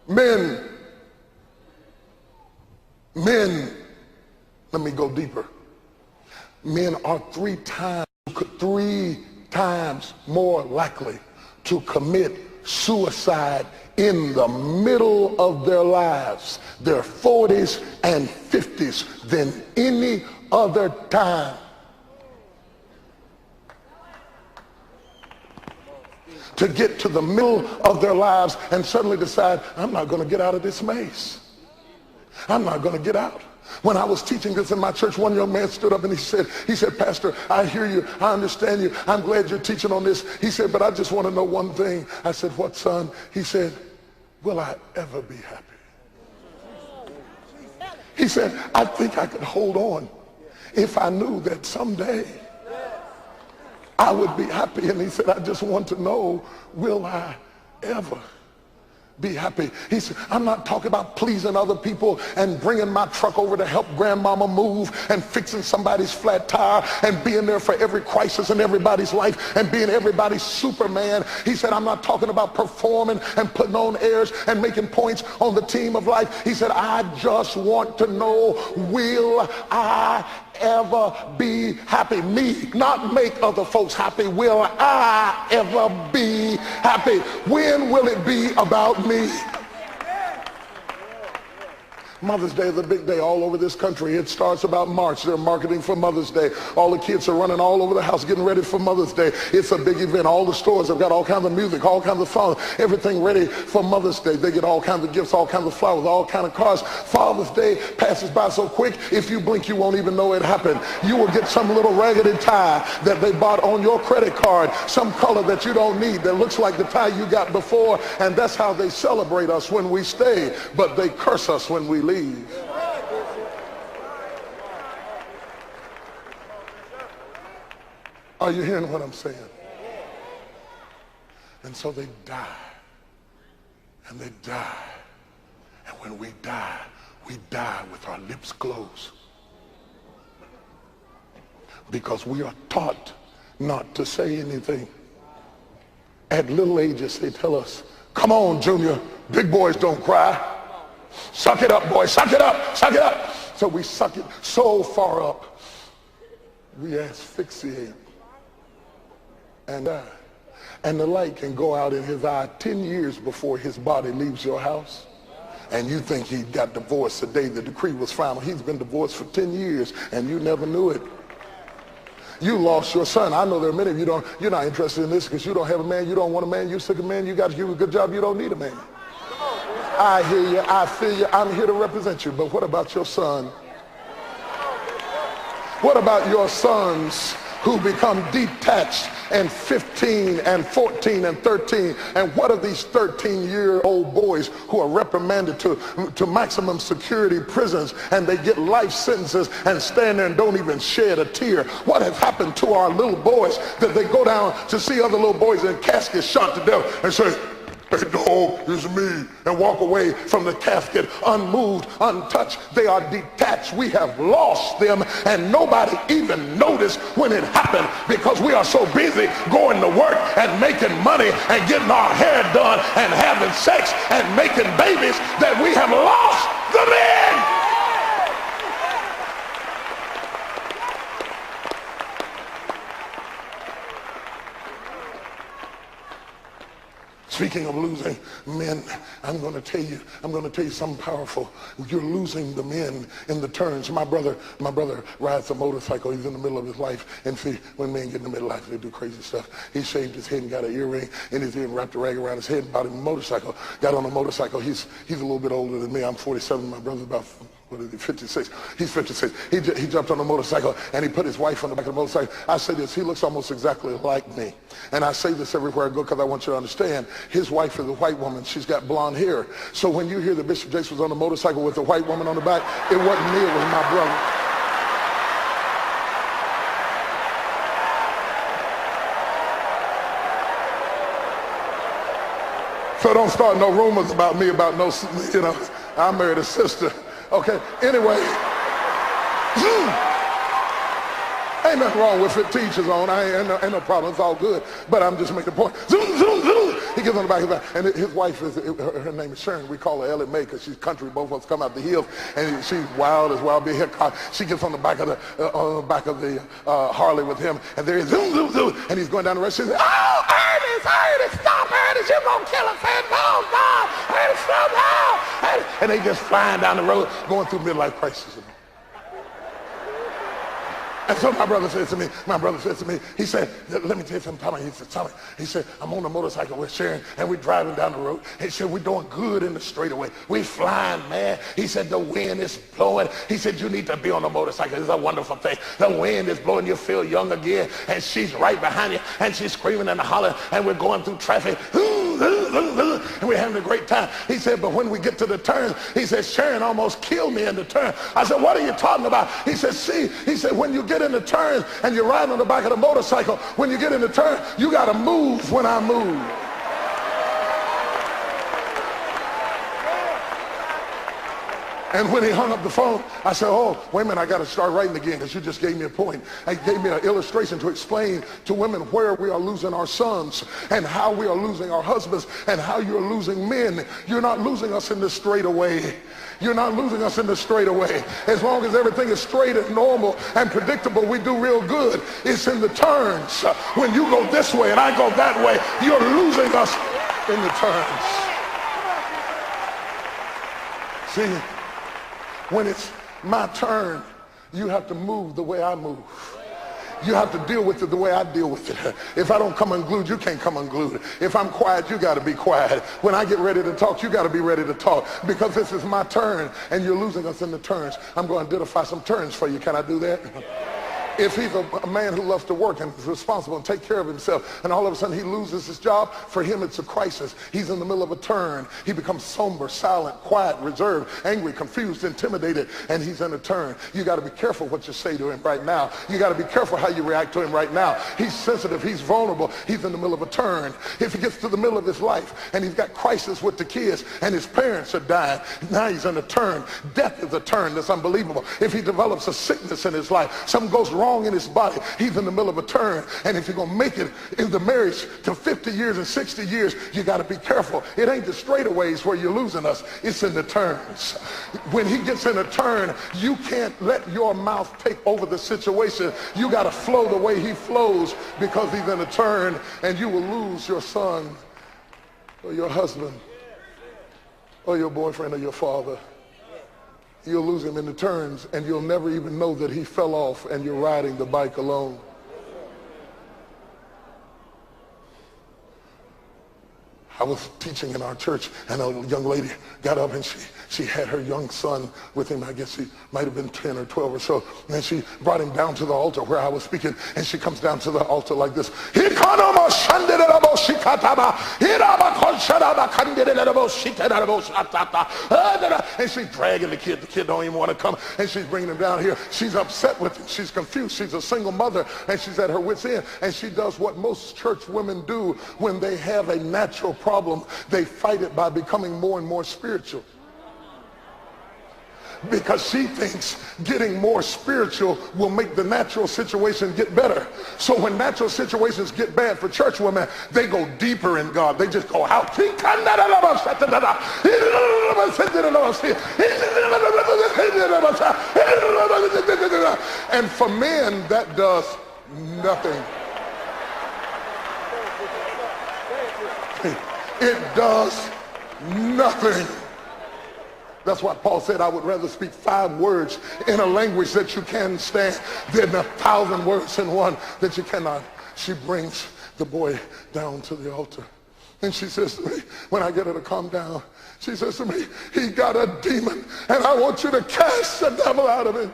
Men, let me go deeper. Men are three times more likely to commit suicide in the middle of their lives, their 40s and 50s, than any other time. To get to the middle of their lives and suddenly decide, I'm not going to get out of this maze. I'm not going to get out. When I was teaching this in my church, one young man stood up and he said, Pastor, I hear you. I understand you. I'm glad you're teaching on this. He said, but I just want to know one thing. I said, what, son? He said, will I ever be happy? He said, I think I could hold on if I knew that someday I would be happy. And he said, I just want to know, will I ever be happy? He said, I'm not talking about pleasing other people and bringing my truck over to help grandmama move and fixing somebody's flat tire and being there for every crisis in everybody's life and being everybody's Superman. He said, I'm not talking about performing and putting on airs and making points on the team of life. He said, I just want to know, will I ever be happy? Me, not make other folks happy. Will I ever be happy? When will it be about me? Mother's Day is a big day all over this country. It starts about March. They're marketing for Mother's Day. All the kids are running all over the house getting ready for Mother's Day. It's a big event. All the stores have got all kinds of music, all kinds of songs, everything ready for Mother's Day. They get all kinds of gifts, all kinds of flowers, all kinds of cars. Father's Day passes by so quick, if you blink, you won't even know it happened. You will get some little raggedy tie that they bought on your credit card, some color that you don't need that looks like the tie you got before, and that's how they celebrate us when we stay, but they curse us when we leave. Are you hearing what I'm saying? And so they die, and they die, and when we die with our lips closed, because we are taught not to say anything. At little ages they tell us, come on, Junior, big boys don't cry. Suck it up, boy, suck it up, suck it up. So we suck it so far up, we asphyxiate and die. And the light can go out in his eye 10 years before his body leaves your house. And you think he got divorced the day the decree was final. He's been divorced for 10 years and you never knew it. You lost your son. I know there are many of you you're not interested in this because you don't have a man, you don't want a man, you're sick of a man, you got to do a good job, you don't need a man. I hear you, I feel you, I'm here to represent you, but what about your son? What about your sons who become detached and 15 and 14 and 13? And what of these 13-year-old boys who are reprimanded to maximum security prisons and they get life sentences and stand there and don't even shed a tear? What has happened to our little boys that they go down to see other little boys in caskets shot to death and say, hey dog, it's me, and walk away from the casket unmoved, untouched? They are detached. We have lost them, and nobody even noticed when it happened because we are so busy going to work and making money and getting our hair done and having sex and making babies that we have lost the men. Speaking of losing men, I'm going to tell you something powerful. You're losing the men in the turns. My brother rides a motorcycle. He's in the middle of his life. And see, when men get in the middle of life, they do crazy stuff. He shaved his head and got an earring in his ear and wrapped a rag around his head and bought him a motorcycle. Got on a motorcycle. He's a little bit older than me. I'm 47. My brother's about 56. He's 56. He jumped on a motorcycle and he put his wife on the back of the motorcycle. I say this, he looks almost exactly like me. And I say this everywhere I go because I want you to understand, his wife is a white woman. She's got blonde hair. So when you hear that Bishop Jakes was on a motorcycle with a white woman on the back, it wasn't me, it was my brother. So don't start no rumors about me, about no, I married a sister. Okay, anyway. Ain't nothing wrong with it. Teachers on. Ain't no problem. It's all good. But I'm just making a point. Zoom, zoom, zoom. He gets on the back of the van, and his wife is, her name is Sharon. We call her Ellie Mae because she's country. Both of us come out the hills, and she's wild as wild. Be here. She gets on the back of the Harley with him, and there is zoom, zoom, zoom, and he's going down the road. She says, "Oh, Ernest, stop, Ernest! You're gonna kill us, man! No, Ernest, stop now!" And they just flying down the road, going through midlife crisis. And so my brother said to me, he said, "Let me tell you something, Tommy." He said, "Tommy," he said, "I'm on a motorcycle with Sharon, and we're driving down the road." He said, "We're doing good in the straightaway. We're flying, man." He said, "The wind is blowing." He said, "You need to be on a motorcycle. It's a wonderful thing. The wind is blowing. You feel young again." And she's right behind you, and she's screaming and hollering, and we're going through traffic. And we're having a great time. He said, "But when we get to the turn," he said, "Sharon almost killed me in the turn." I said, "What are you talking about?" He said, "See," he said, "when you get in the turn and you're riding on the back of the motorcycle, when you get in the turn, you got to move when I move." And when he hung up the phone, I said, "Oh, wait a minute, I got to start writing again because you just gave me a point." He gave me an illustration to explain to women where we are losing our sons and how we are losing our husbands and how you're losing men. You're not losing us in the straightaway. You're not losing us in the straightaway. As long as everything is straight and normal and predictable, we do real good. It's in the turns. When you go this way and I go that way, you're losing us in the turns. See? When it's my turn, you have to move the way I move. You have to deal with it the way I deal with it. If I don't come unglued, you can't come unglued. If I'm quiet, you got to be quiet. When I get ready to talk, you got to be ready to talk, because this is my turn and you're losing us in the turns. I'm going to identify some turns for you. Can I do that? If he's a man who loves to work and is responsible and take care of himself, and all of a sudden he loses his job, for him it's a crisis. He's in the middle of a turn. He becomes somber, silent, quiet, reserved, angry, confused, intimidated, and he's in a turn. You got to be careful what you say to him right now. You got to be careful how you react to him right now. He's sensitive. He's vulnerable. He's in the middle of a turn. If he gets to the middle of his life and he's got crisis with the kids and his parents are dying, now he's in a turn. Death is a turn that's unbelievable. If he develops a sickness in his life, something goes wrong in his body, he's in the middle of a turn. And if you're going to make it in the marriage to 50 years and 60 years, you got to be careful. It ain't the straightaways where you're losing us. It's in the turns. When he gets in a turn, you can't let your mouth take over the situation. You got to flow the way he flows, because he's in a turn, and you will lose your son or your husband or your boyfriend or your father. You'll lose him in the turns, and you'll never even know that he fell off and you're riding the bike alone. I was teaching in our church, and a young lady got up and she had her young son with him. I guess he might have been 10 or 12 or so. And she brought him down to the altar where I was speaking, and she comes down to the altar like this. And she's dragging the kid. The kid don't even want to come, and she's bringing him down here. She's upset with him. She's confused. She's a single mother, and she's at her wit's end. And she does what most church women do when they have a natural problem. They fight it by becoming more and more spiritual, because she thinks getting more spiritual will make the natural situation get better. So when natural situations get bad for church women, they go deeper in God. They just go out. And for men, that does nothing. It does nothing. That's why Paul said, I would rather speak 5 words in a language that you can stand than 1,000 words in one that you cannot. She brings the boy down to the altar, and she says to me, when I get her to calm down, she says to me, he got a demon, and I want you to cast the devil out of him.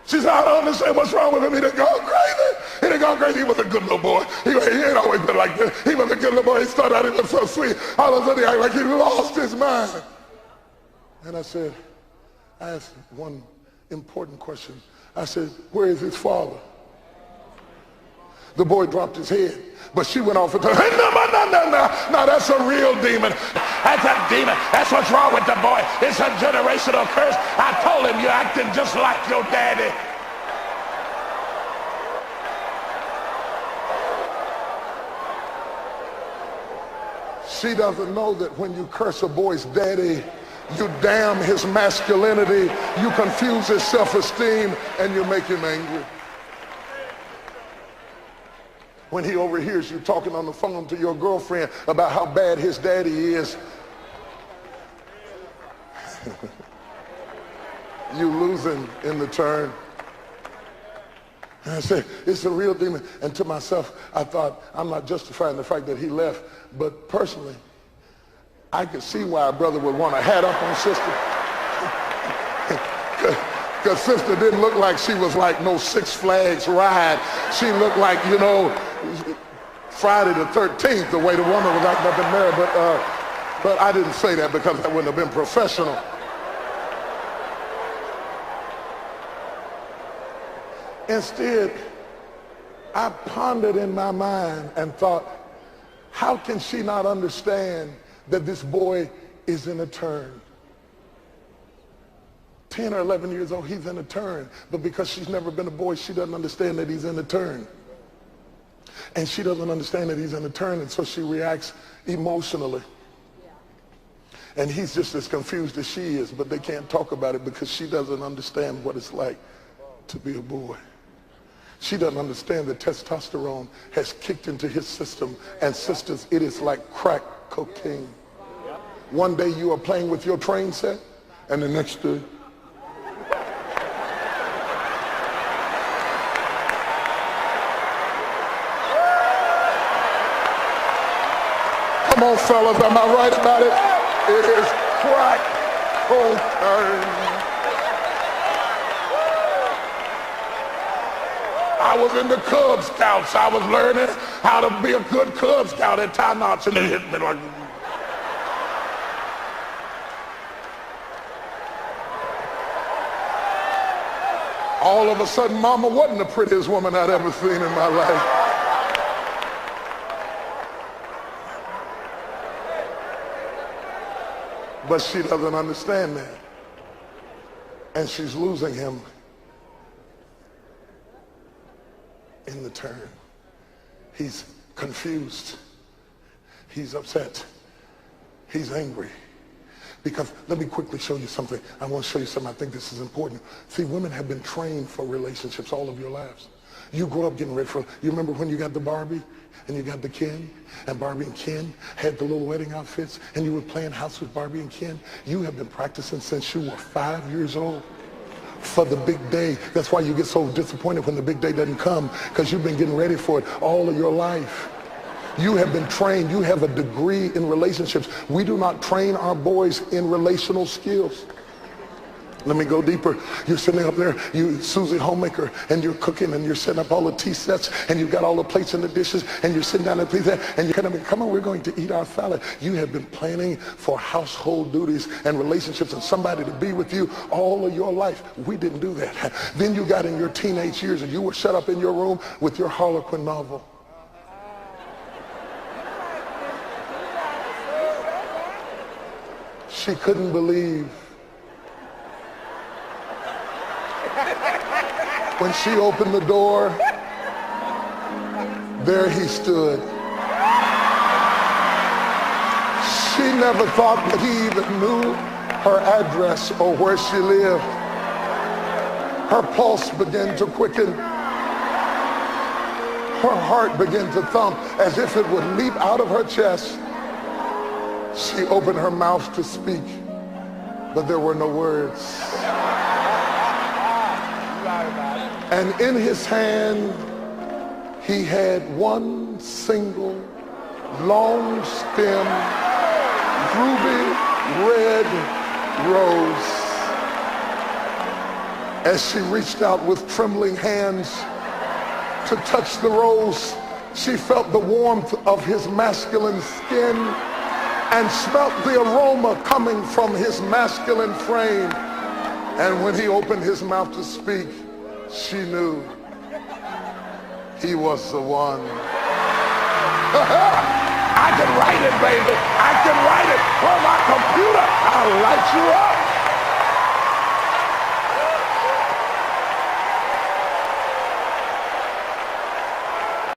She said, I don't understand what's wrong with him. He done gone crazy. He done gone crazy. He was a good little boy. He ain't always been like this. He was a good little boy. He started out, he was so sweet. All of a sudden, he acted like he lost his mind. And I asked one important question. I said, where is his father? The boy dropped his head, but she went off and said, hey, no, that's a real demon. That's a demon. That's what's wrong with the boy. It's a generational curse. I told him you're acting just like your daddy. She doesn't know that when you curse a boy's daddy, you damn his masculinity, you confuse his self-esteem, and you make him angry. When he overhears you talking on the phone to your girlfriend about how bad his daddy is, you losing in the turn. And I said, it's a real demon. And to myself, I thought, I'm not justifying the fact that he left, but personally, I could see why a brother would want to hat up on sister. Because sister didn't look like she was like no Six Flags ride. She looked like, you know, Friday the 13th, the way the woman was acting up in there. But I didn't say that because that wouldn't have been professional. Instead, I pondered in my mind and thought, how can she not understand that this boy is in a turn? 10 or 11 years old, he's in a turn. But because she's never been a boy, she doesn't understand that he's in a turn. And she doesn't understand that he's in a turn, and so she reacts emotionally. And he's just as confused as she is, but they can't talk about it because she doesn't understand what it's like to be a boy. She doesn't understand that testosterone has kicked into his system, and sisters, it is like crack cocaine. One day you are playing with your train set, and the next day come on, fellas, am I right about it? It is crack cocaine. I was in the Cub Scouts. I was learning how to be a good Cub Scout at tie knots, and it hit me like. All of a sudden, mama wasn't the prettiest woman I'd ever seen in my life. But she doesn't understand that. And she's losing him in the turn. He's confused. He's upset. He's angry. Because let me quickly show you something. I want to show you something. I think this is important. See, women have been trained for relationships all of your lives. You grew up getting ready for, you remember when you got the Barbie and you got the Ken, and Barbie and Ken had the little wedding outfits, and you were playing house with Barbie and Ken? You have been practicing since you were 5 years old for the big day. That's why you get so disappointed when the big day doesn't come, because you've been getting ready for it all of your life. You have been trained. You have a degree in relationships. We do not train our boys in relational skills. Let me go deeper. You're sitting up there, you Susie homemaker, and you're cooking, and you're setting up all the tea sets, and you've got all the plates and the dishes, and you're sitting down at the pizza, and you're kind of, come on, we're going to eat our salad. You have been planning for household duties and relationships and somebody to be with you all of your life. We didn't do that. Then you got in your teenage years, and you were shut up in your room with your Harlequin novel. She couldn't believe when she opened the door, there he stood. She never thought that he even knew her address or where she lived. Her pulse began to quicken. Her heart began to thump as if it would leap out of her chest. She opened her mouth to speak, but there were no words. And in his hand, he had one single, long stem, ruby red rose. As she reached out with trembling hands to touch the rose, she felt the warmth of his masculine skin and smelt the aroma coming from his masculine frame. And when he opened his mouth to speak, she knew he was the one. I can write it, baby. I can write it on my computer. I'll light you up.